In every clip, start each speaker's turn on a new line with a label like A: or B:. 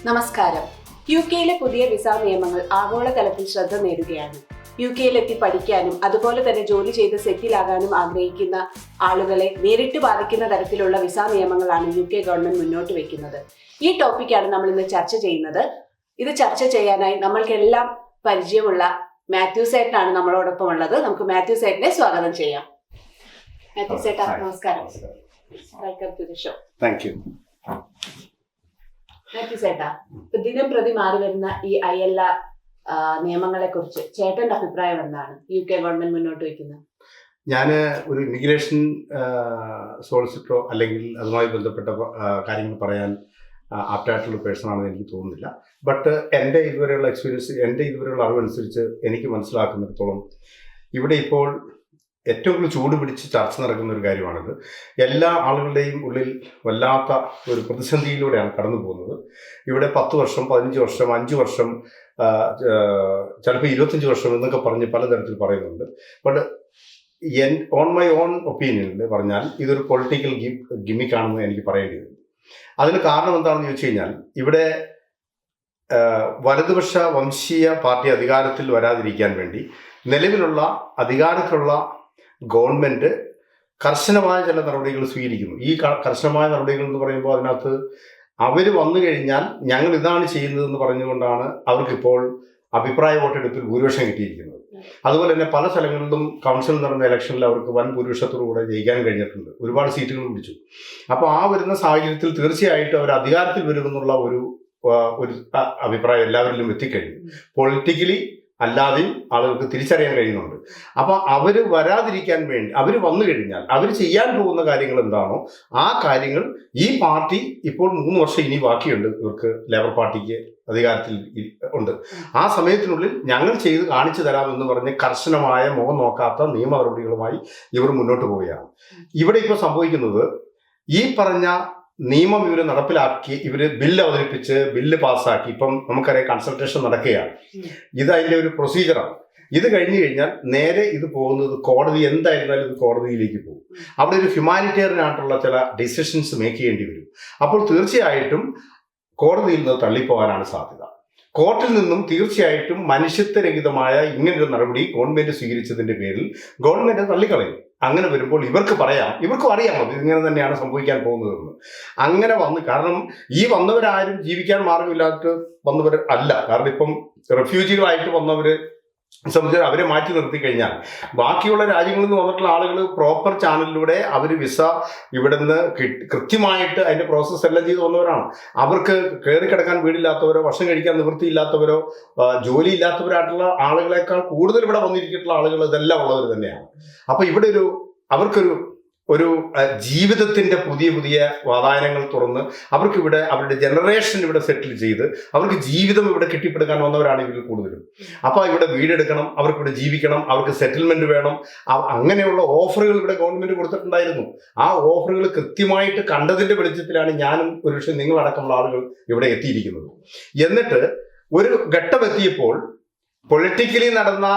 A: നമസ്കാരം. യുകെയിലെ പുതിയ വിസ നിയമങ്ങൾ ആഗോളതലത്തിൽ ശ്രദ്ധ നേടുകയാണ്. യുകെയിലെത്തി പഠിക്കാനും അതുപോലെ തന്നെ ജോലി ചെയ്ത് സെറ്റിലാകാനും ആഗ്രഹിക്കുന്ന ആളുകളെ നേരിട്ട് ബാധിക്കുന്ന തരത്തിലുള്ള വിസ നിയമങ്ങളാണ് യുകെ ഗവൺമെന്റ് മുന്നോട്ട് വെക്കുന്നത്. ഈ ടോപ്പിക്കാണ് നമ്മൾ ഇന്ന് ചർച്ച ചെയ്യുന്നത്. ഇത് ചർച്ച ചെയ്യാനായി നമ്മൾക്കെല്ലാം പരിചയമുള്ള മാത്യു സേട്ടനാണ് നമ്മളോടൊപ്പം ഉള്ളത്. നമുക്ക് മാത്യു സേട്ടനെ സ്വാഗതം ചെയ്യാം. മാത്യു സേട്ടാ, നമസ്കാരം. Welcome to the show.
B: Thank you.
A: Mathew ചേട്ടാ, ദിനം പ്രതി മാറി വരുന്ന ഈ ILR നിയമങ്ങളെ കുറിച്ച് ചേട്ടന്റെ അഭിപ്രായം എന്താണ്? യുകെ ഗവൺമെന്റ് മുന്നോട്ട് വയ്ക്കുന്നത്.
B: ഞാൻ ഒരു ഇമിഗ്രേഷൻ സോളിസിറ്ററോ അല്ലെങ്കിൽ അതുമായി ബന്ധപ്പെട്ട കാര്യങ്ങൾ പറയാൻ ആപ്റ്റായിട്ടുള്ള പേഴ്സൺ ആണെന്ന് എനിക്ക് തോന്നുന്നില്ല. ബട്ട് എൻ്റെ ഇതുവരെയുള്ള എക്സ്പീരിയൻസ്, എൻ്റെ ഇതുവരെയുള്ള അറിവനുസരിച്ച് എനിക്ക് മനസ്സിലാക്കുന്നിടത്തോളം ഇവിടെ ഇപ്പോൾ ഏറ്റവും കൂടുതൽ ചൂട് പിടിച്ച് ചർച്ച നടക്കുന്ന ഒരു കാര്യമാണിത്. എല്ലാ ആളുകളുടെയും ഉള്ളിൽ വല്ലാത്ത ഒരു പ്രതിസന്ധിയിലൂടെയാണ് കടന്നു പോകുന്നത്. ഇവിടെ 10 വർഷം, 15 വർഷം, 5 വർഷം, ചിലപ്പോൾ 25 വർഷം എന്നൊക്കെ പറഞ്ഞ് പലതരത്തിൽ പറയുന്നുണ്ട്. ബട്ട് ഓൺ മൈ ഓൺ ഒപ്പീനിയനിൽ പറഞ്ഞാൽ ഇതൊരു പൊളിറ്റിക്കൽ ഗിമ്മിക്കാണെന്ന് എനിക്ക് പറയേണ്ടി വരും. അതിന് കാരണം എന്താണെന്ന് ചോദിച്ചു കഴിഞ്ഞാൽ, ഇവിടെ വലതുപക്ഷ വംശീയ പാർട്ടി അധികാരത്തിൽ വരാതിരിക്കാൻ വേണ്ടി നിലവിലുള്ള അധികാരത്തിലുള്ള ഗവൺമെന്റ് കർശനമായ ചില നടപടികൾ സ്വീകരിക്കുന്നു. ഈ കർശനമായ നടപടികൾ എന്ന് പറയുമ്പോൾ അതിനകത്ത് അവർ വന്നു കഴിഞ്ഞാൽ ഞങ്ങൾ ഇതാണ് ചെയ്യുന്നതെന്ന് പറഞ്ഞുകൊണ്ടാണ് അവർക്കിപ്പോൾ അഭിപ്രായ വോട്ടെടുപ്പിൽ ഭൂരിപക്ഷം കിട്ടിയിരിക്കുന്നത്. അതുപോലെ തന്നെ പല സ്ഥലങ്ങളിലും കൗൺസിൽ നടന്ന ഇലക്ഷനിൽ അവർക്ക് വൻ ഭൂരിപക്ഷത്തോടുകൂടെ ജയിക്കാൻ കഴിഞ്ഞിട്ടുണ്ട്. ഒരുപാട് സീറ്റുകൾ പിടിച്ചു. അപ്പോൾ ആ വരുന്ന സാഹചര്യത്തിൽ തീർച്ചയായിട്ടും അവർ അധികാരത്തിൽ വരുമെന്നുള്ള ഒരു അഭിപ്രായം എല്ലാവരിലും എത്തിക്കഴിഞ്ഞു. പൊളിറ്റിക്കലി അല്ലാതെയും ആളുകൾക്ക് തിരിച്ചറിയാൻ കഴിയുന്നുണ്ട്. അപ്പോൾ അവർ വരാതിരിക്കാൻ വേണ്ടി അവർ വന്നു കഴിഞ്ഞാൽ അവർ ചെയ്യാൻ പോകുന്ന കാര്യങ്ങൾ എന്താണോ ആ കാര്യങ്ങൾ ഈ പാർട്ടി ഇപ്പോൾ 3 വർഷം ഇനി ബാക്കിയുണ്ട്. ഇവർക്ക് ലേബർ പാർട്ടിക്ക് അധികാരത്തിൽ ഉണ്ട്. ആ സമയത്തിനുള്ളിൽ ഞങ്ങൾ ചെയ്ത് കാണിച്ചു തരാമെന്ന് പറഞ്ഞ് കർശനമായ മുഖം നോക്കാത്ത നിയമ നടപടികളുമായി ഇവർ മുന്നോട്ട് പോവുകയാണ്. ഇവിടെ ഇപ്പോൾ സംഭവിക്കുന്നത്, ഈ പറഞ്ഞ നിയമം ഇവർ നടപ്പിലാക്കി, ഇവർ ബില്ല് അവതരിപ്പിച്ച് ബില്ല് പാസ്സാക്കി. ഇപ്പം നമുക്കറിയാം കൺസൾട്ടേഷൻ നടക്കുകയാണ്. ഇത് അതിൻ്റെ ഒരു പ്രൊസീജിയറാണ്. ഇത് കഴിഞ്ഞു കഴിഞ്ഞാൽ നേരെ ഇത് പോകുന്നത് കോടതി, എന്തായിരുന്നാലും ഇത് കോടതിയിലേക്ക് പോകും. അവിടെ ഒരു ഹ്യൂമാനിറ്റേറിയൻ ആയിട്ടുള്ള ചില ഡിസിഷൻസ് മേക്ക് ചെയ്യേണ്ടി വരും. അപ്പോൾ തീർച്ചയായിട്ടും കോടതിയിൽ നിന്ന് തള്ളിപ്പോകാനാണ് സാധ്യത. കോർട്ടിൽ നിന്നും തീർച്ചയായിട്ടും മനുഷ്യത്വരഹിതമായ ഇങ്ങനൊരു നടപടി ഗവൺമെന്റ് സ്വീകരിച്ചതിന്റെ പേരിൽ ഗവൺമെന്റ് തള്ളിക്കളയും. അങ്ങനെ വരുമ്പോൾ ഇവർക്കും അറിയാമോ ഇതിങ്ങനെ തന്നെയാണ് സംഭവിക്കാൻ പോകുന്നതെന്ന്. അങ്ങനെ കാരണം ഈ വന്നവരാരും ജീവിക്കാൻ മാർഗമില്ലാത്ത വന്നവർ അല്ല. കാരണം ഇപ്പം റെഫ്യൂജികളായിട്ട് വന്നവര് സംബന്ധിച്ച് അവരെ മാറ്റി നിർത്തി കഴിഞ്ഞാൽ ബാക്കിയുള്ള രാജ്യങ്ങളിൽ നിന്ന് വന്നിട്ടുള്ള ആളുകൾ പ്രോപ്പർ ചാനലിലൂടെ അവർ വിസ ഇവിടെ നിന്ന് കൃത്യമായിട്ട് അതിന്റെ പ്രോസസ്സ് എല്ലാം ചെയ്ത് വന്നവരാണ്. അവർക്ക് കയറി കിടക്കാൻ വീടില്ലാത്തവരോ ഭക്ഷണം കഴിക്കാൻ നിവൃത്തിയില്ലാത്തവരോ ജോലി ഇല്ലാത്തവരായിട്ടുള്ള ആളുകളെക്കാൾ കൂടുതൽ ഇവിടെ വന്നിരിച്ചിട്ടുള്ള ആളുകൾ ഇതെല്ലാം ഉള്ളവർ തന്നെയാണ്. അപ്പൊ ഇവിടെ അവർക്കൊരു ജീവിതത്തിന്റെ പുതിയ വാതായനങ്ങൾ തുറന്ന് അവർക്കിവിടെ അവരുടെ ജനറേഷൻ ഇവിടെ സെറ്റിൽ ചെയ്ത് അവർക്ക് ജീവിതം ഇവിടെ കെട്ടിപ്പടുക്കാൻ വന്നവരാണ് ഇവർ കൂടുതലും. അപ്പോൾ ഇവിടെ വീടെടുക്കണം, അവർക്കിവിടെ ജീവിക്കണം, അവർക്ക് സെറ്റിൽമെന്റ് വേണം. അങ്ങനെയുള്ള ഓഫറുകൾ ഇവിടെ ഗവൺമെന്റ് കൊടുത്തിട്ടുണ്ടായിരുന്നു. ആ ഓഫറുകൾ കൃത്യമായിട്ട് കണ്ടതിന്റെ വെളിച്ചത്തിലാണ് ഞാനും ഒരുപക്ഷെ നിങ്ങളടക്കമുള്ള ആളുകൾ ഇവിടെ എത്തിയിരിക്കുന്നത്. എന്നിട്ട് ഒരു ഘട്ടമെത്തിയപ്പോൾ പൊളിറ്റിക്കലി നടന്ന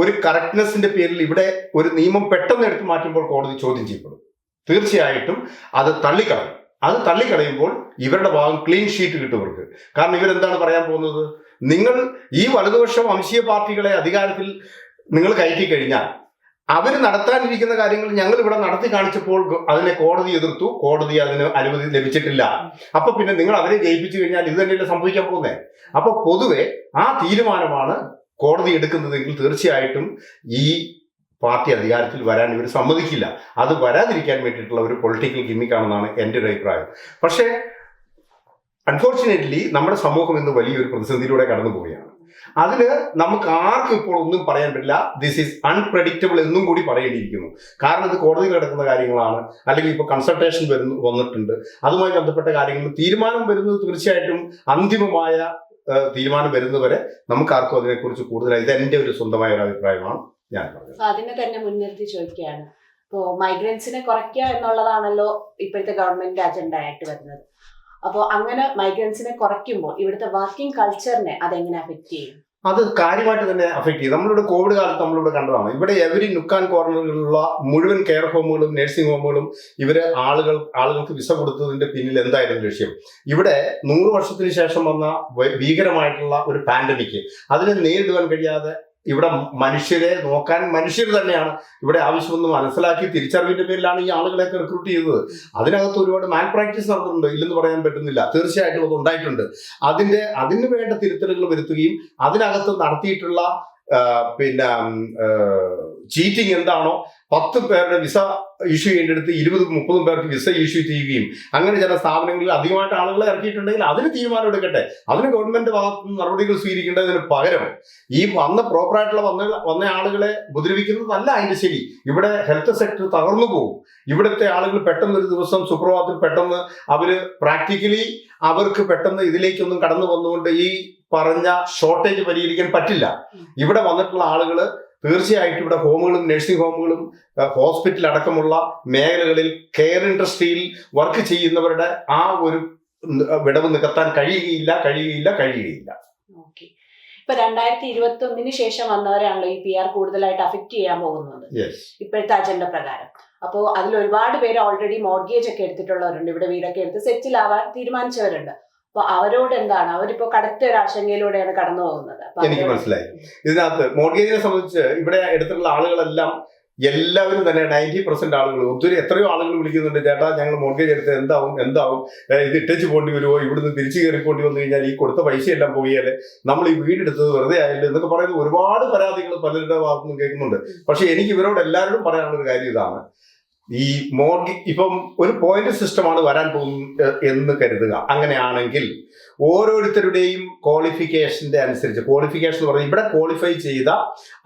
B: ഒരു കറക്റ്റ്നെസിന്റെ പേരിൽ ഇവിടെ ഒരു നിയമം പെട്ടെന്ന് എടുത്തു മാറ്റുമ്പോൾ കോടതി ചോദ്യം ചെയ്യപ്പെടും. തീർച്ചയായിട്ടും അത് തള്ളിക്കളയുമ്പോൾ ഇവരുടെ ഭാഗം ക്ലീൻ ഷീറ്റ് കിട്ടും ഇവർക്ക്. കാരണം ഇവരെന്താണ് പറയാൻ പോകുന്നത്, നിങ്ങൾ ഈ വലതുപക്ഷ വംശീയ പാർട്ടികളെ അധികാരത്തിൽ നിങ്ങൾ കയറ്റി കഴിഞ്ഞാൽ അവർ നടത്താനിരിക്കുന്ന കാര്യങ്ങൾ ഞങ്ങൾ ഇവിടെ നടത്തി കാണിച്ചപ്പോൾ അതിനെ കോടതി എതിർത്തു, കോടതി അതിന് അനുമതി ലഭിച്ചിട്ടില്ല. അപ്പൊ പിന്നെ നിങ്ങൾ അവരെ ജയിപ്പിച്ചു കഴിഞ്ഞാൽ ഇത് തന്നെയല്ലേ സംഭവിക്കാൻ പോകുന്നത്. അപ്പൊ പൊതുവെ ആ തീരുമാനമാണ് കോടതി എടുക്കുന്നതെങ്കിൽ തീർച്ചയായിട്ടും ഈ പാർട്ടി അധികാരത്തിൽ വരാൻ ഇവർ സമ്മതിക്കില്ല. അത് വരാതിരിക്കാൻ വേണ്ടിയിട്ടുള്ള ഒരു പൊളിറ്റിക്കൽ ഗിമ്മിക്കാണെന്നാണ് എൻ്റെ ഒരു അഭിപ്രായം. പക്ഷേ അൺഫോർച്ചുനേറ്റ്ലി നമ്മുടെ സമൂഹം ഇന്ന് വലിയൊരു പ്രതിസന്ധിയിലൂടെ കടന്നു പോവുകയാണ്. അതിന് നമുക്ക് ആർക്കും ഇപ്പോൾ ഒന്നും പറയാൻ പറ്റില്ല. ദിസ് ഈസ് അൺപ്രഡിക്റ്റബിൾ എന്നും കൂടി പറയേണ്ടിയിരിക്കുന്നു. കാരണം ഇത് കോടതിയിൽ കിടക്കുന്ന കാര്യങ്ങളാണ്. അല്ലെങ്കിൽ ഇപ്പോൾ കൺസൾട്ടേഷൻ വന്നിട്ടുണ്ട്. അതുമായി ബന്ധപ്പെട്ട കാര്യങ്ങൾ തീരുമാനം വരുന്നത് തീർച്ചയായിട്ടും അന്തിമമായ തീരുമാനം വരുന്നവരെ നമുക്കാർക്കും അതിനെക്കുറിച്ച് കൂടുതലായി, ഇത് എൻ്റെ ഒരു സ്വന്തമായ ഒരു അഭിപ്രായമാണ് ഞാൻ പറഞ്ഞത്.
A: അതിനെ തന്നെ മുൻനിർത്തി ചോദിക്കുകയാണ്. ഇപ്പോൾ മൈഗ്രൻസിനെ കുറയ്ക്കുക എന്നുള്ളതാണല്ലോ ഇപ്പോഴത്തെ ഗവൺമെന്റ് അജണ്ട ആയിട്ട് വരുന്നത്. അപ്പോൾ അങ്ങനെ മൈഗ്രൻസിനെ കുറയ്ക്കുമ്പോൾ ഇവിടുത്തെ വർക്കിംഗ് കൾച്ചറിനെ അതെങ്ങനെ അഫക്റ്റ് ചെയ്യും?
B: അത് കാര്യമായിട്ട് തന്നെ അഫക്ട് ചെയ്യും. നമ്മളിവിടെ കോവിഡ് കാലത്ത് നമ്മളിവിടെ കണ്ടതാണ്. ഇവിടെ എവരി നുക്കാൻ കോർണറുകളിലുള്ള മുഴുവൻ കെയർ ഹോമുകളും നഴ്സിംഗ് ഹോമുകളും ഇവര് ആളുകൾക്ക് വിസ കൊടുത്തതിന്റെ പിന്നിൽ എന്തായിരുന്നു ലക്ഷ്യം? ഇവിടെ 100 വർഷത്തിന് ശേഷം വന്ന ഭീകരമായിട്ടുള്ള ഒരു പാൻഡമിക്, അതിനെ നേരിടുവാൻ കഴിയാതെ ഇവിടെ മനുഷ്യരെ നോക്കാൻ മനുഷ്യർ തന്നെയാണ് ഇവിടെ ആവശ്യമെന്ന് മനസ്സിലാക്കി തിരിച്ചറിവിന്റെ പേരിലാണ് ഈ ആളുകളെയൊക്കെ റിക്രൂട്ട് ചെയ്തത്. അതിനകത്ത് ഒരുപാട് മാൻ പ്രാക്ടീസ് നടത്തുന്നുണ്ട്, ഇല്ലെന്ന് പറയാൻ പറ്റുന്നില്ല. തീർച്ചയായിട്ടും അത് ഉണ്ടായിട്ടുണ്ട്. അതിന് വേണ്ട തിരുത്തലുകൾ വരുത്തുകയും അതിനകത്ത് നടത്തിയിട്ടുള്ള ചീറ്റിംഗ് എന്താണോ, 10 പേരുടെ വിസ ഇഷ്യൂ ചെയ്യേണ്ടടുത്ത് 20-30 പേർക്ക് വിസ ഇഷ്യൂ ചെയ്യുകയും അങ്ങനെ ചില സ്ഥാപനങ്ങളിൽ അധികമായിട്ട് ആളുകളെ ഇറക്കിയിട്ടുണ്ടെങ്കിൽ അതിന് തീരുമാനം എടുക്കട്ടെ. അതിന് ഗവൺമെന്റ് ഭാഗത്ത് നിന്ന് നടപടികൾ സ്വീകരിക്കേണ്ടതിന് പകരം ഈ പ്രോപ്പറായിട്ടുള്ള വന്ന ആളുകളെ ഉപദ്രവിക്കുന്നതല്ല അതിന്റെ ശരി. ഇവിടെ ഹെൽത്ത് സെക്ടർ തകർന്നു പോകും. ഇവിടുത്തെ ആളുകൾ പെട്ടെന്ന് ഒരു ദിവസം സുപ്രഭാതത്തിൽ പെട്ടെന്ന് അവര് പ്രാക്ടിക്കലി അവർക്ക് പെട്ടെന്ന് ഇതിലേക്കൊന്നും കടന്നു വന്നുകൊണ്ട് ഈ പറഞ്ഞ ഷോർട്ടേജ് പരിഹരിക്കാൻ പറ്റില്ല. ഇവിടെ വന്നിട്ടുള്ള ആളുകൾ തീർച്ചയായിട്ടും ഇവിടെ ഹോമുകളും നഴ്സിംഗ് ഹോമുകളും ഹോസ്പിറ്റൽ അടക്കമുള്ള മേഖലകളിൽ കെയർ ഇൻഡസ്ട്രിയിൽ വർക്ക് ചെയ്യുന്നവരുടെ ആ ഒരു വിടവ് നികത്താൻ കഴിയുകയില്ല.
A: ഓക്കെ. ഇപ്പൊ 2021 ശേഷം വന്നവരാണല്ലോ ഈ PR കൂടുതലായിട്ട് അഫക്ട് ചെയ്യാൻ പോകുന്നത് ഇപ്പോഴത്തെ അജണ്ട പ്രകാരം. അപ്പോൾ അതിൽ ഒരുപാട് പേര് ഓൾറെഡി മോർഗേജ് ഒക്കെ എടുത്തിട്ടുള്ളവരുണ്ട്, ഇവിടെ വീടൊക്കെ എടുത്ത് സെറ്റിൽ ആവാൻ തീരുമാനിച്ചവരുണ്ട്. അപ്പൊ അവരോട് എന്താണ്, അവരിപ്പോ കടുത്ത ഒരു ആശങ്കയിലൂടെയാണ് കടന്നു പോകുന്നത്.
B: എനിക്ക് മനസ്സിലായി. ഇതിനകത്ത് മോർഗേജിനെ സംബന്ധിച്ച് ഇവിടെ എടുത്തിട്ടുള്ള ആളുകളെല്ലാം എല്ലാവരും തന്നെ 90% ആളുകൾ, ഒത്തിരി എത്രയോ ആളുകൾ വിളിക്കുന്നുണ്ട്, ചേട്ടാ ഞങ്ങൾ മോർഗേജ് എടുത്ത് എന്താവും ഇത് ഇട്ടേച്ച് പോണ്ടി വരുമോ, ഇവിടുന്ന് തിരിച്ചു കയറിപ്പോണ്ടി വന്നു കഴിഞ്ഞാൽ ഈ കൊടുത്ത പൈസ എല്ലാം പോയാല് നമ്മൾ ഈ വീടെടുത്തത് വെറുതെ ആയില്ല എന്നൊക്കെ പറയുന്ന ഒരുപാട് പരാതികൾ പലരുടെ ഭാഗത്തുനിന്നും കേൾക്കുന്നുണ്ട്. പക്ഷെ എനിക്ക് ഇവരോട് എല്ലാവരോടും പറയാനുള്ള ഒരു കാര്യം ഇതാണ്. ഈ ഇപ്പം ഒരു പോയിന്റ് സിസ്റ്റമാണ് വരാൻ പോകുന്നത് എന്ന് കരുതുക. അങ്ങനെയാണെങ്കിൽ ഓരോരുത്തരുടെയും ക്വാളിഫിക്കേഷന്റെ അനുസരിച്ച്, ക്വാളിഫിക്കേഷൻ എന്ന് പറഞ്ഞാൽ ഇവിടെ ക്വാളിഫൈ ചെയ്ത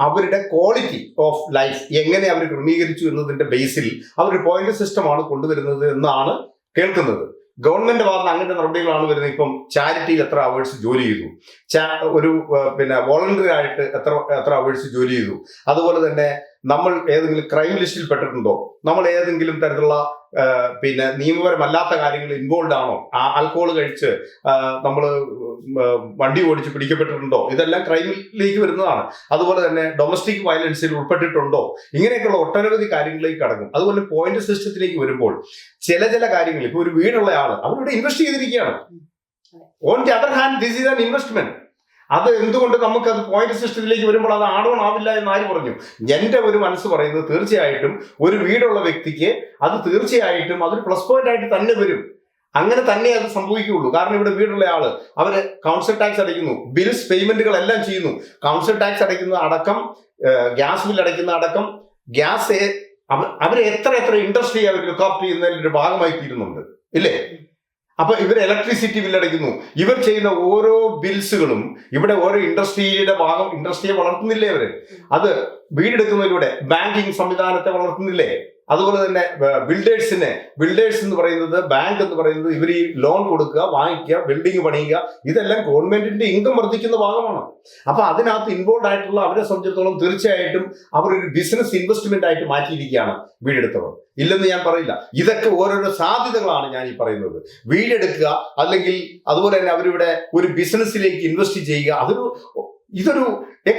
B: അവരുടെ ക്വാളിറ്റി ഓഫ് ലൈഫ് എങ്ങനെ അവർ ക്രമീകരിച്ചു എന്നതിന്റെ ബേസിൽ അവർ പോയിന്റ് സിസ്റ്റമാണ് കൊണ്ടുവരുന്നത് എന്നാണ് കേൾക്കുന്നത്. ഗവൺമെന്റ് ഭാഗത്ത് അങ്ങനത്തെ നടപടികളാണ് വരുന്നത്. ഇപ്പം ചാരിറ്റിയിൽ എത്ര അവേഴ്സ് ജോലി ചെയ്തു, ഒരു വോളണ്ടറി ആയിട്ട് എത്ര അവേഴ്സ് ജോലി ചെയ്തു, അതുപോലെ തന്നെ നമ്മൾ ഏതെങ്കിലും ക്രൈം ലിസ്റ്റിൽ പെട്ടിട്ടുണ്ടോ, നമ്മൾ ഏതെങ്കിലും തരത്തിലുള്ള നിയമപരമല്ലാത്ത കാര്യങ്ങളിൽ ഇൻവോൾവ് ആണോ, ആൽക്കഹോൾ കഴിച്ച് നമ്മൾ വണ്ടി ഓടിച്ച് പിടിക്കപ്പെട്ടിട്ടുണ്ടോ, ഇതെല്ലാം ക്രൈമിലേക്ക് വരുന്നതാണ്. അതുപോലെ തന്നെ ഡൊമസ്റ്റിക് വയലൻസിൽ ഉൾപ്പെട്ടിട്ടുണ്ടോ, ഇങ്ങനെയൊക്കെയുള്ള ഒട്ടനവധി കാര്യങ്ങളിലേക്ക് കടക്കും. അതുപോലെ പോയിന്റ് സിസ്റ്റത്തിലേക്ക് വരുമ്പോൾ ചില കാര്യങ്ങൾ, ഇപ്പൊ ഒരു വീടുള്ള ആള് അവരിവിടെ ഇൻവെസ്റ്റ് ചെയ്തിരിക്കുകയാണ്. On the other hand this is an investment. അത് എന്തുകൊണ്ട് നമുക്കത് പോയിന്റ് സിസ്റ്റത്തിലേക്ക് വരുമ്പോൾ അത് ആഡോൺ ആവില്ല എന്ന് ആര് പറഞ്ഞു? എന്റെ ഒരു മനസ്സ് പറയുന്നത് തീർച്ചയായിട്ടും ഒരു വീടുള്ള വ്യക്തിക്ക് അത് തീർച്ചയായിട്ടും അതൊരു പ്ലസ് പോയിന്റ് ആയിട്ട് തന്നെ വരും. അങ്ങനെ തന്നെ അത് സംഭവിക്കുകയുള്ളൂ. കാരണം ഇവിടെ വീടുള്ള ആള് അവര് കൗൺസിൽ ടാക്സ് അടയ്ക്കുന്നു, ബിൽസ് പേയ്മെന്റുകൾ എല്ലാം ചെയ്യുന്നു. കൗൺസിൽ ടാക്സ് അടയ്ക്കുന്ന അടക്കം, ഗ്യാസ് ബിൽ അടയ്ക്കുന്ന അടക്കം, ഗ്യാസ് അവര് എത്ര ഇൻഡസ്ട്രി അവർ ലുക്കപ്പ് ചെയ്യുന്നതിന്റെ ഒരു ഭാഗമായി തീരുന്നുണ്ട് ഇല്ലേ? അപ്പൊ ഇവർ ഇലക്ട്രിസിറ്റി ബില്ലടയ്ക്കുന്നു. ഇവർ ചെയ്യുന്ന ഓരോ ബിൽസുകളും ഇവിടെ ഓരോ ഇൻഡസ്ട്രിയെ വളർത്തുന്നില്ലേ അവര്? അത് വീടെടുക്കുന്നതിലൂടെ ബാങ്കിങ് സംവിധാനത്തെ വളർത്തുന്നില്ലേ? അതുപോലെ തന്നെ ബിൽഡേഴ്സ് എന്ന് പറയുന്നത്, ബാങ്ക് എന്ന് പറയുന്നത്, ഇവർ ഈ ലോൺ കൊടുക്കുക, വാങ്ങിക്കുക, ബിൽഡിംഗ് പണിയുക, ഇതെല്ലാം ഗവൺമെന്റിന്റെ ഇൻകം വർദ്ധിക്കുന്ന ഭാഗമാണ്. അപ്പൊ അതിനകത്ത് ഇൻവോൾവ് ആയിട്ടുള്ള അവരെ സംബന്ധിച്ചിടത്തോളം തീർച്ചയായിട്ടും അവർ ഒരു ബിസിനസ് ഇൻവെസ്റ്റ്മെന്റ് ആയിട്ട് മാറ്റിയിരിക്കുകയാണ് വീടെടുത്തവർ. ഇല്ലെന്ന് ഞാൻ പറയില്ല. ഇതൊക്കെ ഓരോരോ സാധ്യതകളാണ് ഞാൻ ഈ പറയുന്നത്. വീടെടുക്കുക, അല്ലെങ്കിൽ അതുപോലെ തന്നെ അവരിവിടെ ഒരു ബിസിനസ്സിലേക്ക് ഇൻവെസ്റ്റ് ചെയ്യുക, ഇതൊരു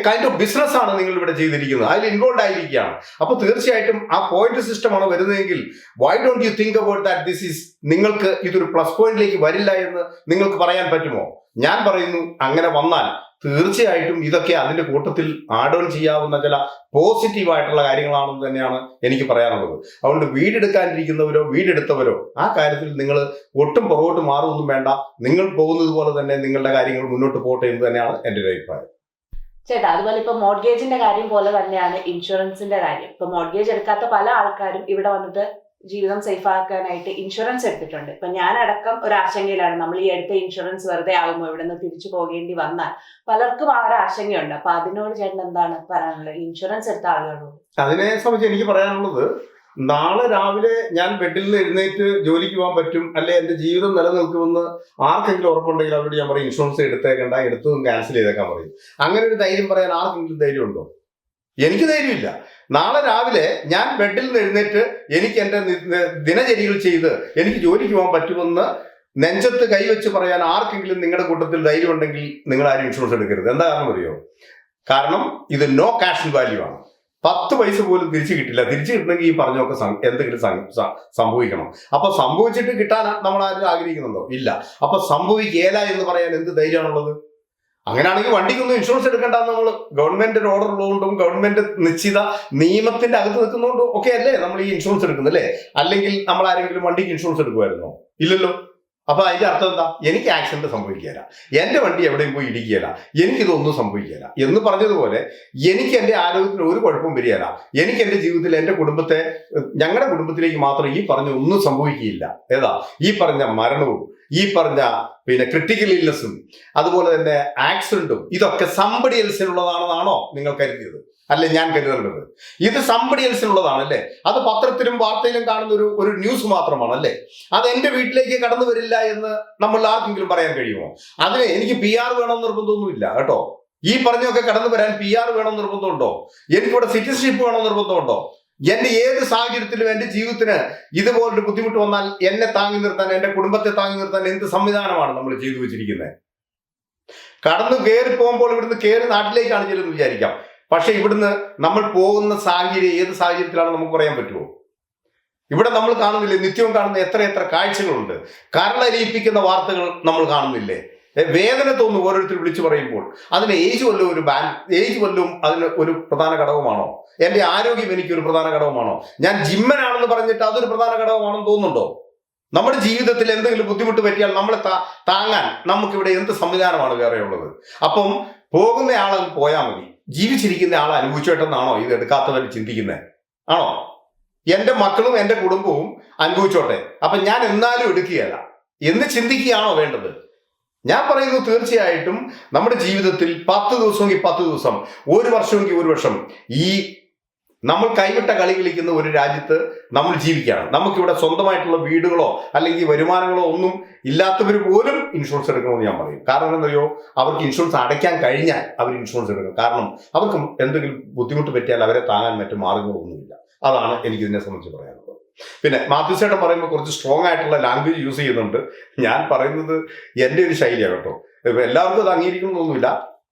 B: കൈൻഡ് ഓഫ് ബിസിനസ് ആണ് നിങ്ങൾ ഇവിടെ ചെയ്തിരിക്കുന്നത്, അതിൽ ഇൻവോൾവ് ആയിരിക്കുകയാണ്. അപ്പൊ തീർച്ചയായിട്ടും ആ പോയിന്റ് സിസ്റ്റമാണ് വരുന്നതെങ്കിൽ why don't you think about that നിങ്ങൾക്ക് ഇതൊരു പ്ലസ് പോയിന്റിലേക്ക് വരില്ല എന്ന് നിങ്ങൾക്ക് പറയാൻ പറ്റുമോ? ഞാൻ പറയുന്നു, അങ്ങനെ വന്നാൽ തീർച്ചയായിട്ടും ഇതൊക്കെ അതിന്റെ കൂട്ടത്തിൽ ആഡ് ഓൺ ചെയ്യാവുന്ന ചില പോസിറ്റീവായിട്ടുള്ള കാര്യങ്ങളാണെന്ന് തന്നെയാണ് എനിക്ക് പറയാനുള്ളത്. അതുകൊണ്ട് വീടെടുക്കാനിരിക്കുന്നവരോ വീടെടുത്തവരോ ആ കാര്യത്തിൽ നിങ്ങൾ ഒട്ടും പുറകോട്ട് മാറുമൊന്നും വേണ്ട. നിങ്ങൾ പോകുന്നത് പോലെ തന്നെ നിങ്ങളുടെ കാര്യങ്ങൾ മുന്നോട്ട് പോകട്ടെ എന്ന് തന്നെയാണ് എൻ്റെ ഒരു അഭിപ്രായം.
A: ചേട്ടാ, അതുപോലെ ഇപ്പൊ മോർഗേജിന്റെ കാര്യം പോലെ തന്നെയാണ് ഇൻഷുറൻസിന്റെ കാര്യം. ഇപ്പൊ മോർഗേജ് എടുക്കാത്ത പല ആൾക്കാരും ഇവിടെ വന്നിട്ട് ജീവിതം സേഫ് ആക്കാനായിട്ട് ഇൻഷുറൻസ് എടുത്തിട്ടുണ്ട്. ഇപ്പൊ ഞാനടക്കം ഒരു ആശങ്കയിലാണ്, നമ്മൾ ഈ എടുത്ത ഇൻഷുറൻസ് വെറുതെ ആകുമോ, ഇവിടെ നിന്ന് തിരിച്ചു പോകേണ്ടി വന്നാൽ പലർക്കും ആ ഒരു ആശങ്കയുണ്ട്. അപ്പൊ അതിനോട് ചേട്ടൻ എന്താണ് പറയാനുള്ളത്, ഇൻഷുറൻസ് എടുത്ത ആളുകളോട്?
B: അതിനെ സംബന്ധിച്ച് എനിക്ക് പറയാനുള്ളത്, നാളെ രാവിലെ ഞാൻ ബെഡിൽ നിന്ന് എഴുന്നേറ്റ് ജോലിക്ക് പോകാൻ പറ്റും, അല്ലെ എന്റെ ജീവിതം നിലനിൽക്കുമെന്ന് ആർക്കെങ്കിലും ഉറപ്പുണ്ടെങ്കിൽ അവരോട് ഞാൻ പറയും ഇൻഷുറൻസ് എടുത്തേക്കണ്ട, എടുത്തതും ക്യാൻസൽ ചെയ്തേക്കാൻ പറയും. അങ്ങനെ ഒരു ധൈര്യം പറയാൻ ആർക്കെങ്കിലും ധൈര്യമുണ്ടോ? എനിക്ക് ധൈര്യമില്ല. നാളെ രാവിലെ ഞാൻ ബെഡിൽ നിന്ന് എഴുന്നേറ്റ് എനിക്ക് എൻ്റെ ദിനചര്യകൾ ചെയ്ത് എനിക്ക് ജോലിക്ക് പോകാൻ പറ്റുമെന്ന് നെഞ്ചത്ത് കൈവച്ച് പറയാൻ ആർക്കെങ്കിലും നിങ്ങളുടെ കൂട്ടത്തിൽ ധൈര്യം ഉണ്ടെങ്കിൽ നിങ്ങൾ ആരും ഇൻഷുറൻസ് എടുക്കരുത്. എന്താ കാരണം അറിയോ? കാരണം ഇത് നോ ക്യാഷ് വാല്യൂ ആണ്. 10 പൈസ പോലും തിരിച്ചു കിട്ടില്ല. തിരിച്ചു കിട്ടണമെങ്കിൽ ഈ പറഞ്ഞൊക്കെ എന്തെങ്കിലും സംഭവിക്കണം. അപ്പൊ സംഭവിച്ചിട്ട് കിട്ടാൻ നമ്മൾ ആരും ആഗ്രഹിക്കുന്നുണ്ടോ? ഇല്ല. അപ്പൊ സംഭവിക്കേല എന്ന് പറയാൻ എന്ത് ധൈര്യമാണുള്ളത്? അങ്ങനെയാണെങ്കിൽ വണ്ടിക്കൊന്നും ഇൻഷുറൻസ് എടുക്കേണ്ടെന്ന് നമ്മൾ ഗവൺമെന്റിന്റെ ഓർഡർ ഉള്ളതുകൊണ്ടും ഗവൺമെന്റ് നിശ്ചിത നിയമത്തിന്റെ അകത്ത് നിൽക്കുന്നതുകൊണ്ടും ഒക്കെ അല്ലേ നമ്മൾ ഈ ഇൻഷുറൻസ് എടുക്കുന്നത്, അല്ലേ? അല്ലെങ്കിൽ നമ്മൾ ആരെങ്കിലും വണ്ടിക്ക് ഇൻഷുറൻസ് എടുക്കുമായിരുന്നോ? ഇല്ലല്ലോ. അപ്പൊ അതിന്റെ അർത്ഥം എന്താ? എനിക്ക് ആക്സിഡന്റ് സംഭവിക്കുകയില്ല, എന്റെ വണ്ടി എവിടെയും പോയി ഇടിക്കുകയില്ല, എനിക്കിതൊന്നും സംഭവിക്കുകയില്ല എന്ന് പറഞ്ഞതുപോലെ എനിക്ക് എന്റെ ആരോഗ്യത്തിന് ഒരു കുഴപ്പവും വരികയില്ല, എനിക്ക് എന്റെ ജീവിതത്തിൽ എന്റെ കുടുംബത്തെ, ഞങ്ങളുടെ കുടുംബത്തിലേക്ക് മാത്രം ഈ പറഞ്ഞ ഒന്നും സംഭവിക്കുകയില്ല. ഏതാ? ഈ പറഞ്ഞ മരണവും ഈ പറഞ്ഞ ക്രിട്ടിക്കൽ ഇൽനെസ്സും അതുപോലെ തന്നെ ആക്സിഡന്റും ഇതൊക്കെ സംബഡി എൽസിനുള്ളതാണെന്നാണോ നിങ്ങൾ കരുതിയത്? അല്ലെ ഞാൻ കരുതേണ്ടത്? ഇത് സംബഡി എൽസിനുള്ളതാണ്, അല്ലേ? അത് പത്രത്തിലും വാർത്തയിലും കാണുന്ന ഒരു ന്യൂസ് മാത്രമാണ്, അല്ലേ? അത് എന്റെ വീട്ടിലേക്ക് കടന്നു വരില്ല എന്ന് നമ്മൾ ആർക്കെങ്കിലും പറയാൻ കഴിയുമോ? അതിന് എനിക്ക് PR വേണമെന്ന് നിർബന്ധമൊന്നുമില്ല കേട്ടോ. ഈ പറഞ്ഞൊക്കെ കടന്നു വരാൻ PR വേണമെന്ന് നിർബന്ധമുണ്ടോ? എനിക്കിവിടെ സിറ്റിസൺഷിപ്പ് വേണമെന്ന് നിർബന്ധമുണ്ടോ? എന്റെ ഏത് സാഹചര്യത്തിലും എന്റെ ജീവിതത്തിന് ഇതുപോലൊരു ബുദ്ധിമുട്ട് വന്നാൽ എന്നെ താങ്ങി നിർത്താൻ, എന്റെ കുടുംബത്തെ താങ്ങി നിർത്താൻ എന്ത് സംവിധാനമാണ് നമ്മൾ ചെയ്തു വെച്ചിരിക്കുന്നത്? കടന്നു കയറി പോകുമ്പോൾ ഇവിടുന്ന് കയറി നാട്ടിലേക്കാണ് ചെല്ലുന്നത് വിചാരിക്കാം. പക്ഷെ ഇവിടുന്ന് നമ്മൾ പോകുന്ന സാഹചര്യം ഏത് സാഹചര്യത്തിലാണ് നമുക്ക് പറയാൻ പറ്റുമോ? ഇവിടെ നമ്മൾ കാണുന്നില്ലേ, നിത്യവും കാണുന്ന എത്ര കാഴ്ചകളുണ്ട്. കരളലിയിപ്പിക്കുന്ന വാർത്തകൾ നമ്മൾ കാണുന്നില്ലേ? വേദന തോന്നും ഓരോരുത്തർ വിളിച്ചു പറയുമ്പോൾ. അതിന് ഏജ് വല്ലതും അതിന് ഒരു പ്രധാന ഘടകമാണോ? എന്റെ ആരോഗ്യം എനിക്കൊരു പ്രധാന ഘടകമാണോ? ഞാൻ ജിമ്മനാണെന്ന് പറഞ്ഞിട്ട് അതൊരു പ്രധാന ഘടകമാണെന്ന് തോന്നുന്നുണ്ടോ? നമ്മുടെ ജീവിതത്തിൽ എന്തെങ്കിലും ബുദ്ധിമുട്ട് പറ്റിയാൽ നമ്മളെ താങ്ങാൻ നമുക്കിവിടെ എന്ത് സംവിധാനമാണ് വേറെ ഉള്ളത്? അപ്പം പോകുന്ന ആളെ പോയാൽ മതി, ജീവിച്ചിരിക്കുന്ന ആളെ അനുഭവിച്ചോട്ടെന്നാണോ ഇത് എടുക്കാത്തവർ ചിന്തിക്കുന്നത്? ആണോ? എന്റെ മക്കളും എന്റെ കുടുംബവും അനുഭവിച്ചോട്ടെ, അപ്പൊ ഞാൻ എന്നാലും എടുക്കുകയല്ല എന്ന് ചിന്തിക്കുകയാണോ വേണ്ടത്? ഞാൻ പറയുന്നത് തീർച്ചയായിട്ടും നമ്മുടെ ജീവിതത്തിൽ 10 ദിവസമെങ്കിൽ 10 ദിവസം, 1 വർഷമെങ്കിൽ 1 വർഷം ഈ നമ്മൾ കൈവിട്ട കളി കളിക്കുന്ന ഒരു രാജ്യത്ത് നമ്മൾ ജീവിക്കുകയാണ്. നമുക്കിവിടെ സ്വന്തമായിട്ടുള്ള വീടുകളോ അല്ലെങ്കിൽ വരുമാനങ്ങളോ ഒന്നും ഇല്ലാത്തവർ പോലും ഇൻഷുറൻസ് എടുക്കണമെന്ന് ഞാൻ പറയും. കാരണം എന്തറിയോ? അവർക്ക് ഇൻഷുറൻസ് അടയ്ക്കാൻ കഴിഞ്ഞാൽ അവർ ഇൻഷുറൻസ് എടുക്കണം. കാരണം അവർക്ക് എന്തെങ്കിലും ബുദ്ധിമുട്ട് പറ്റിയാൽ അവരെ താങ്ങാൻ മറ്റു മാർഗങ്ങളൊന്നുമില്ല. അതാണ് എനിക്ക് ഇതിനെ സംബന്ധിച്ച് പറയാനുള്ളത്. പിന്നെ മാത്യു ചേട്ടൻ പറയുമ്പോൾ കുറച്ച് സ്ട്രോങ് ആയിട്ടുള്ള ലാംഗ്വേജ് യൂസ് ചെയ്യുന്നുണ്ട്. ഞാൻ പറയുന്നത് എൻ്റെ ഒരു ശൈലിയാണ് കേട്ടോ. എല്ലാവർക്കും അത് അംഗീകരിക്കണമെന്നൊന്നുമില്ല.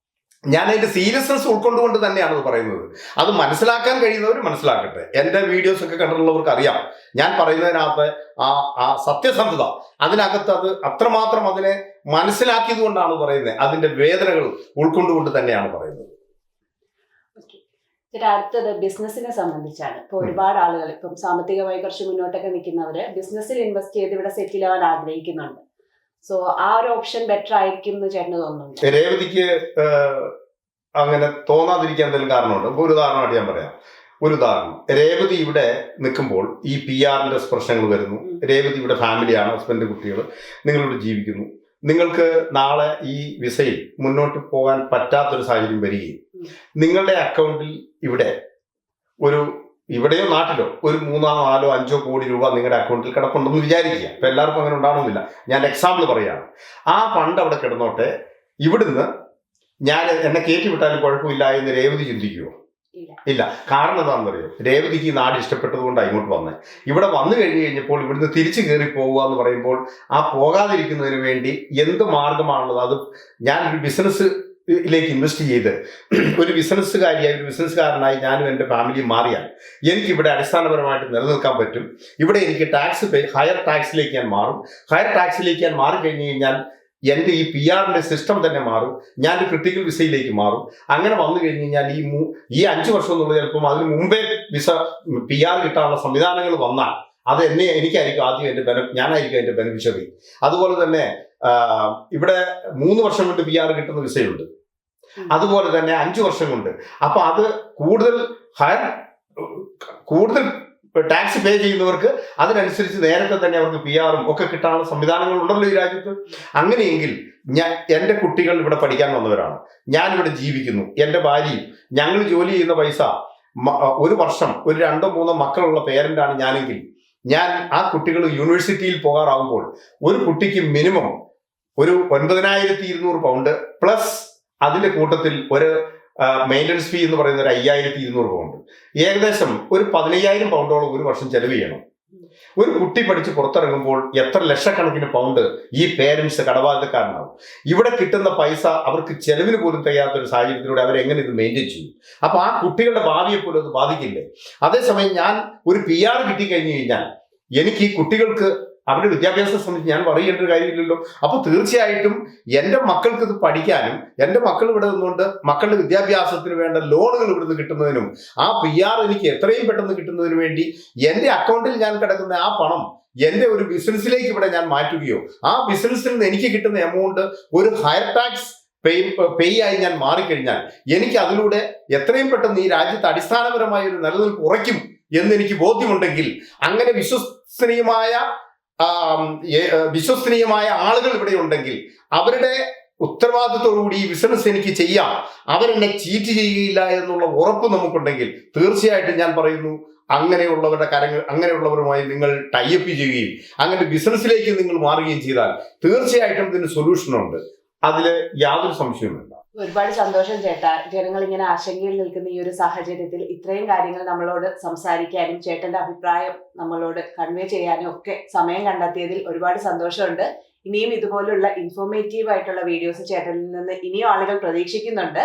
B: ഞാൻ അതിന്റെ സീരിയസ്നെസ് ഉൾക്കൊണ്ടുകൊണ്ട് തന്നെയാണ് അത് പറയുന്നത്. അത് മനസ്സിലാക്കാൻ കഴിയുന്നവർ മനസ്സിലാക്കട്ടെ. എൻ്റെ വീഡിയോസ് ഒക്കെ കണ്ടിട്ടുള്ളവർക്ക് അറിയാം, ഞാൻ പറയുന്നതിനകത്ത് ആ സത്യസന്ധത, അതിനകത്ത് അത് അത്രമാത്രം അതിനെ മനസ്സിലാക്കിയത് കൊണ്ടാണ് പറയുന്നത്. അതിന്റെ വേദനകൾ ഉൾക്കൊണ്ടുകൊണ്ട് തന്നെയാണ് പറയുന്നത്.
A: അടുത്തത് ബിസിനസിനെ സംബന്ധിച്ചാണ്. ഇപ്പൊ ഒരുപാട് ആളുകൾ ഇപ്പം സാമ്പത്തികമായി കുറച്ച് മുന്നോട്ടൊക്കെ നിൽക്കുന്നവര് ബിസിനസ്സിൽ ഇൻവെസ്റ്റ് ചെയ്ത് ഇവിടെ സെറ്റിൽ ആവാൻ ആഗ്രഹിക്കുന്നുണ്ട്. സോ ആ ഒരു ഓപ്ഷൻ ബെറ്റർ ആയിരിക്കും എന്ന് ചേട്ടന് തോന്നുന്നുണ്ട്?
B: രേവതിക്ക് അങ്ങനെ തോന്നാതിരിക്കാൻ എന്തെങ്കിലും കാരണമുണ്ട്? ഒരു ഉദാഹരണമായിട്ട് ഞാൻ പറയാം. ഒരു ഉദാഹരണം, രേവതി ഇവിടെ നിൽക്കുമ്പോൾ ഈ PR-ന്റെ പ്രശ്നങ്ങൾ വരുന്നു. രേവതി ഇവിടെ ഫാമിലിയാണ്, ഹസ്ബൻഡ്, കുട്ടികൾ, നിങ്ങളിവിടെ ജീവിക്കുന്നു. നിങ്ങൾക്ക് നാളെ ഈ വിസയിൽ മുന്നോട്ട് പോകാൻ പറ്റാത്തൊരു സാഹചര്യം വരികയും നിങ്ങളുടെ അക്കൗണ്ടിൽ ഇവിടെയോ നാട്ടിലോ ഒരു 3, 4, 5 കോടി രൂപ നിങ്ങളുടെ അക്കൗണ്ടിൽ കിടപ്പുണ്ടെന്ന് വിചാരിക്കുക. ഇപ്പൊ എല്ലാവർക്കും അങ്ങനെ ഉണ്ടാവണമെന്നില്ല, ഞാൻ എക്സാമ്പിൾ പറയാണ്. ആ ഫണ്ട് അവിടെ കിടന്നോട്ടെ, ഇവിടുന്ന് എന്നെ കയറ്റി വിട്ടാലും കുഴപ്പമില്ല എന്ന് രേവതി ചിന്തിക്കുമോ? ഇല്ല. കാരണം എന്താണെന്ന് അറിയോ? രേവതിക്ക് ഈ നാട് ഇഷ്ടപ്പെട്ടത് കൊണ്ടാണ് ഇങ്ങോട്ട് വന്നത്. ഇവിടെ വന്നു കഴിഞ്ഞപ്പോൾ ഇവിടുന്ന് തിരിച്ചു കയറി പോകുക എന്ന് പറയുമ്പോൾ ആ പോകാതിരിക്കുന്നതിന് വേണ്ടി എന്ത് മാർഗമാണുള്ളത്? അത് ഞാനൊരു ബിസിനസ്സിലേക്ക് ഇൻവെസ്റ്റ് ചെയ്ത് ഒരു ബിസിനസ്സുകാരനായി ഞാനും എൻ്റെ ഫാമിലിയും മാറിയാൽ എനിക്കിവിടെ അടിസ്ഥാനപരമായിട്ട് നിലനിൽക്കാൻ പറ്റും. ഇവിടെ എനിക്ക് ഹയർ ടാക്സിലേക്ക് ഞാൻ മാറും. ഹയർ ടാക്സിലേക്ക് ഞാൻ മാറിക്കഴിഞ്ഞു കഴിഞ്ഞാൽ എൻ്റെ ഈ PR-ന്റെ സിസ്റ്റം തന്നെ മാറും. ഞാൻ ക്രിട്ടിക്കൽ വിസയിലേക്ക് മാറും. അങ്ങനെ വന്നു കഴിഞ്ഞ് കഴിഞ്ഞാൽ ഈ 5 വർഷം എന്നുള്ളത് ചിലപ്പം അതിന് മുമ്പേ PR കിട്ടാനുള്ള സംവിധാനങ്ങൾ വന്നാൽ അത് എനിക്കായിരിക്കും ആദ്യം ഞാനായിരിക്കും അതിന്റെ ബെനിഫിഷ്യറി. അതുപോലെ തന്നെ ഇവിടെ 3 വർഷം കൊണ്ട് PR കിട്ടുന്ന വിസയുണ്ട്, അതുപോലെ തന്നെ 5 വർഷം കൊണ്ട്. അപ്പൊ അത് കൂടുതൽ ടാക്സ് പേ ചെയ്യുന്നവർക്ക് അതിനനുസരിച്ച് നേരത്തെ തന്നെ അവർക്ക് PR-ഉം ഒക്കെ കിട്ടാനുള്ള സംവിധാനങ്ങൾ ഉണ്ടല്ലോ ഈ രാജ്യത്ത്. അങ്ങനെയെങ്കിൽ എൻ്റെ കുട്ടികൾ ഇവിടെ പഠിക്കാൻ വന്നവരാണ്, ഞാനിവിടെ ജീവിക്കുന്നു, എൻ്റെ ഭാര്യയും, ഞങ്ങൾ ജോലി ചെയ്യുന്ന പൈസ, ഒരു വർഷം ഒരു 2-3 മക്കളുള്ള പേരൻ്റാണ് ഞാനെങ്കിൽ ഞാൻ ആ കുട്ടികൾ യൂണിവേഴ്സിറ്റിയിൽ പോകാറാകുമ്പോൾ ഒരു കുട്ടിക്ക് മിനിമം ഒരു 9,200 പൗണ്ട് പ്ലസ് അതിന്റെ കൂട്ടത്തിൽ ഒരു മെയിൻ്റനൻസ് ഫീ എന്ന് പറയുന്ന ഒരു 5,200 പൗണ്ട്, ഏകദേശം ഒരു 15,000 പൗണ്ടോളം ഒരു വർഷം ചെലവ് ചെയ്യണം. ഒരു കുട്ടി പഠിച്ച് പുറത്തിറങ്ങുമ്പോൾ എത്ര ലക്ഷക്കണക്കിന് പൗണ്ട് ഈ പേരൻസ് കടബാധ്യതക്കാരനാവും. ഇവിടെ കിട്ടുന്ന പൈസ അവർക്ക് ചെലവിന് പോലും തികയാത്തൊരു സാഹചര്യത്തിലൂടെ അവരെങ്ങനെ ഇത് മെയിൻറ്റെയിൻ ചെയ്യും? അപ്പൊ ആ കുട്ടികളുടെ ഭാവിയെ പോലും അത് ബാധിക്കില്ലേ? അതേസമയം ഞാൻ ഒരു PR കിട്ടിക്കഴിഞ്ഞു കഴിഞ്ഞാൽ എനിക്ക് ഈ കുട്ടികൾക്ക് അവരുടെ വിദ്യാഭ്യാസത്തെ സംബന്ധിച്ച് ഞാൻ പറയേണ്ട ഒരു കാര്യമില്ലല്ലോ. അപ്പൊ തീർച്ചയായിട്ടും എൻ്റെ മക്കൾക്ക് ഇത് പഠിക്കാനും എൻ്റെ മക്കൾ ഇവിടെ നിന്നുകൊണ്ട് മക്കളുടെ വിദ്യാഭ്യാസത്തിന് വേണ്ട ലോണുകൾ ഇവിടുന്ന് കിട്ടുന്നതിനും ആ PR എനിക്ക് എത്രയും പെട്ടെന്ന് കിട്ടുന്നതിന് വേണ്ടി എൻ്റെ അക്കൗണ്ടിൽ ഞാൻ കിടക്കുന്ന ആ പണം എൻ്റെ ഒരു ബിസിനസ്സിലേക്ക് ഇവിടെ ഞാൻ മാറ്റുകയോ ആ ബിസിനസ്സിൽ നിന്ന് എനിക്ക് കിട്ടുന്ന എമൗണ്ട് ഒരു ഹയർ ടാക്സ് പേ ആയി ഞാൻ മാറിക്കഴിഞ്ഞാൽ എനിക്ക് അതിലൂടെ എത്രയും പെട്ടെന്ന് ഈ രാജ്യത്ത് അടിസ്ഥാനപരമായ ഒരു നിലനിൽപ്പ് ഉറയ്ക്കും എന്നെനിക്ക് ബോധ്യമുണ്ടെങ്കിൽ അങ്ങനെ വിശ്വസനീയമായ ആളുകൾ ഇവിടെ ഉണ്ടെങ്കിൽ അവരുടെ ഉത്തരവാദിത്തത്തോടുകൂടി ഈ ബിസിനസ് എനിക്ക് ചെയ്യാം, അവരെന്നെ ചീറ്റ് ചെയ്യുകയില്ല എന്നുള്ള ഉറപ്പ് നമുക്കുണ്ടെങ്കിൽ തീർച്ചയായിട്ടും ഞാൻ പറയുന്നു അങ്ങനെയുള്ളവരുമായി നിങ്ങൾ ടൈപ്പ് ചെയ്യുകയും അങ്ങനെ ബിസിനസ്സിലേക്ക് നിങ്ങൾ മാറുകയും ചെയ്താൽ തീർച്ചയായിട്ടും ഇതിന് സൊല്യൂഷനുണ്ട്. അതിൽ യാതൊരു സംശയവുമില്ല.
A: ഒരുപാട് സന്തോഷം ചേട്ടാ. ജനങ്ങൾ ഇങ്ങനെ ആശങ്കയിൽ നിൽക്കുന്ന ഈ ഒരു സാഹചര്യത്തിൽ ഇത്രയും കാര്യങ്ങൾ നമ്മളോട് സംസാരിക്കാനും ചേട്ടന്റെ അഭിപ്രായം നമ്മളോട് കൺവേ ചെയ്യാനും ഒക്കെ സമയം കണ്ടെത്തിയതിൽ ഒരുപാട് സന്തോഷമുണ്ട്. ഇനിയും ഇതുപോലുള്ള ഇൻഫോർമേറ്റീവ് ആയിട്ടുള്ള വീഡിയോസ് ചേട്ടനിൽ നിന്ന് ഇനിയും ആളുകൾ പ്രതീക്ഷിക്കുന്നുണ്ട്.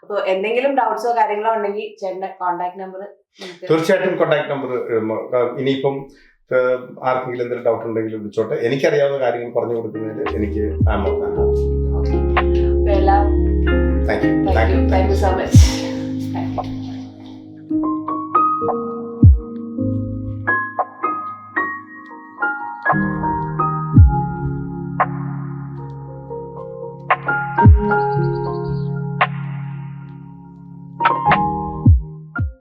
A: അപ്പോൾ എന്തെങ്കിലും ഡൗട്ട്സോ കാര്യങ്ങളോ ഉണ്ടെങ്കിൽ ചേട്ടന്റെ കോൺടാക്ട് നമ്പർ?
B: തീർച്ചയായിട്ടും കോൺടാക്ട് നമ്പർ. ഇനിയിപ്പം ആർക്കെങ്കിലും എന്തെങ്കിലും ഡൗട്ട് ഉണ്ടെങ്കിലും വിളിച്ചോട്ടെ. എനിക്കറിയാവുന്ന കാര്യങ്ങൾ പറഞ്ഞു കൊടുക്കുന്നതിൽ എനിക്ക്
A: താങ്ക് യു സോ മച്ച്.